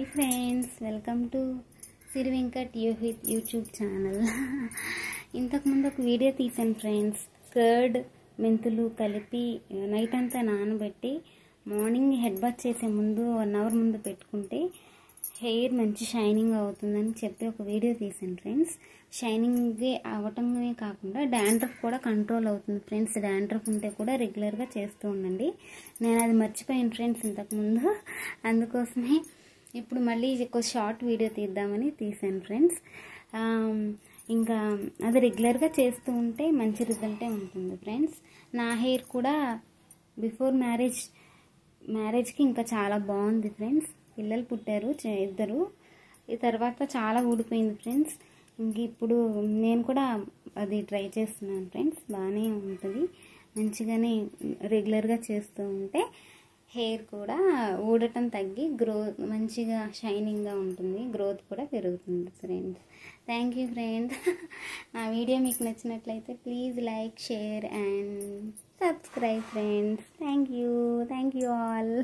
Hi friends, welcome to Siri Venkat YouTube channel. ఇంతకుముందు ఒక video తీసాను ఫ్రెండ్స్. కర్డ్ మెంతులు కలిపి నైట్ అంతా నానబెట్టి మార్నింగ్ హెడ్ బాత్ చేసే ముందు 1 అవర్ ముందు పెట్టుకుంటే హెయిర్ మంచి షైనింగ్ అవుతుందని చెప్పి ఒక వీడియో తీసాను ఫ్రెండ్స్. షైనింగ్ అవ్వటమే కాకుండా డాండ్రఫ్ కూడా కంట్రోల్ అవుతుంది ఫ్రెండ్స్. డాండ్రఫ్ ఉంటే కూడా రెగ్యులర్గా చేస్తూ ఉండండి. నేను అది మర్చిపోయాను ఫ్రెండ్స్ ఇంతకుముందు. అందుకోసమే ఇప్పుడు మళ్ళీ ఒక షార్ట్ వీడియో తీద్దామని తీసాను ఫ్రెండ్స్. ఇంకా అది రెగ్యులర్గా చేస్తూ ఉంటే మంచి రిజల్టే ఉంటుంది ఫ్రెండ్స్. నా హెయిర్ కూడా బిఫోర్ మ్యారేజ్కి ఇంకా చాలా బాగుంది ఫ్రెండ్స్. పిల్లలు పుట్టారు 2. ఈ తర్వాత చాలా ఊడిపోయింది ఫ్రెండ్స్. ఇంక ఇప్పుడు నేను కూడా అది ట్రై చేస్తున్నాను ఫ్రెండ్స్. బాగానే ఉంటుంది. మంచిగానే రెగ్యులర్గా చేస్తూ ఉంటే హెయిర్ కూడా ఊడటం తగ్గి మంచిగా షైనింగ్గా ఉంటుంది. గ్రోత్ కూడా పెరుగుతుంది ఫ్రెండ్స్. Thank you friends. నా వీడియో మీకు నచ్చినట్లయితే please like, share and subscribe friends. Thank you all.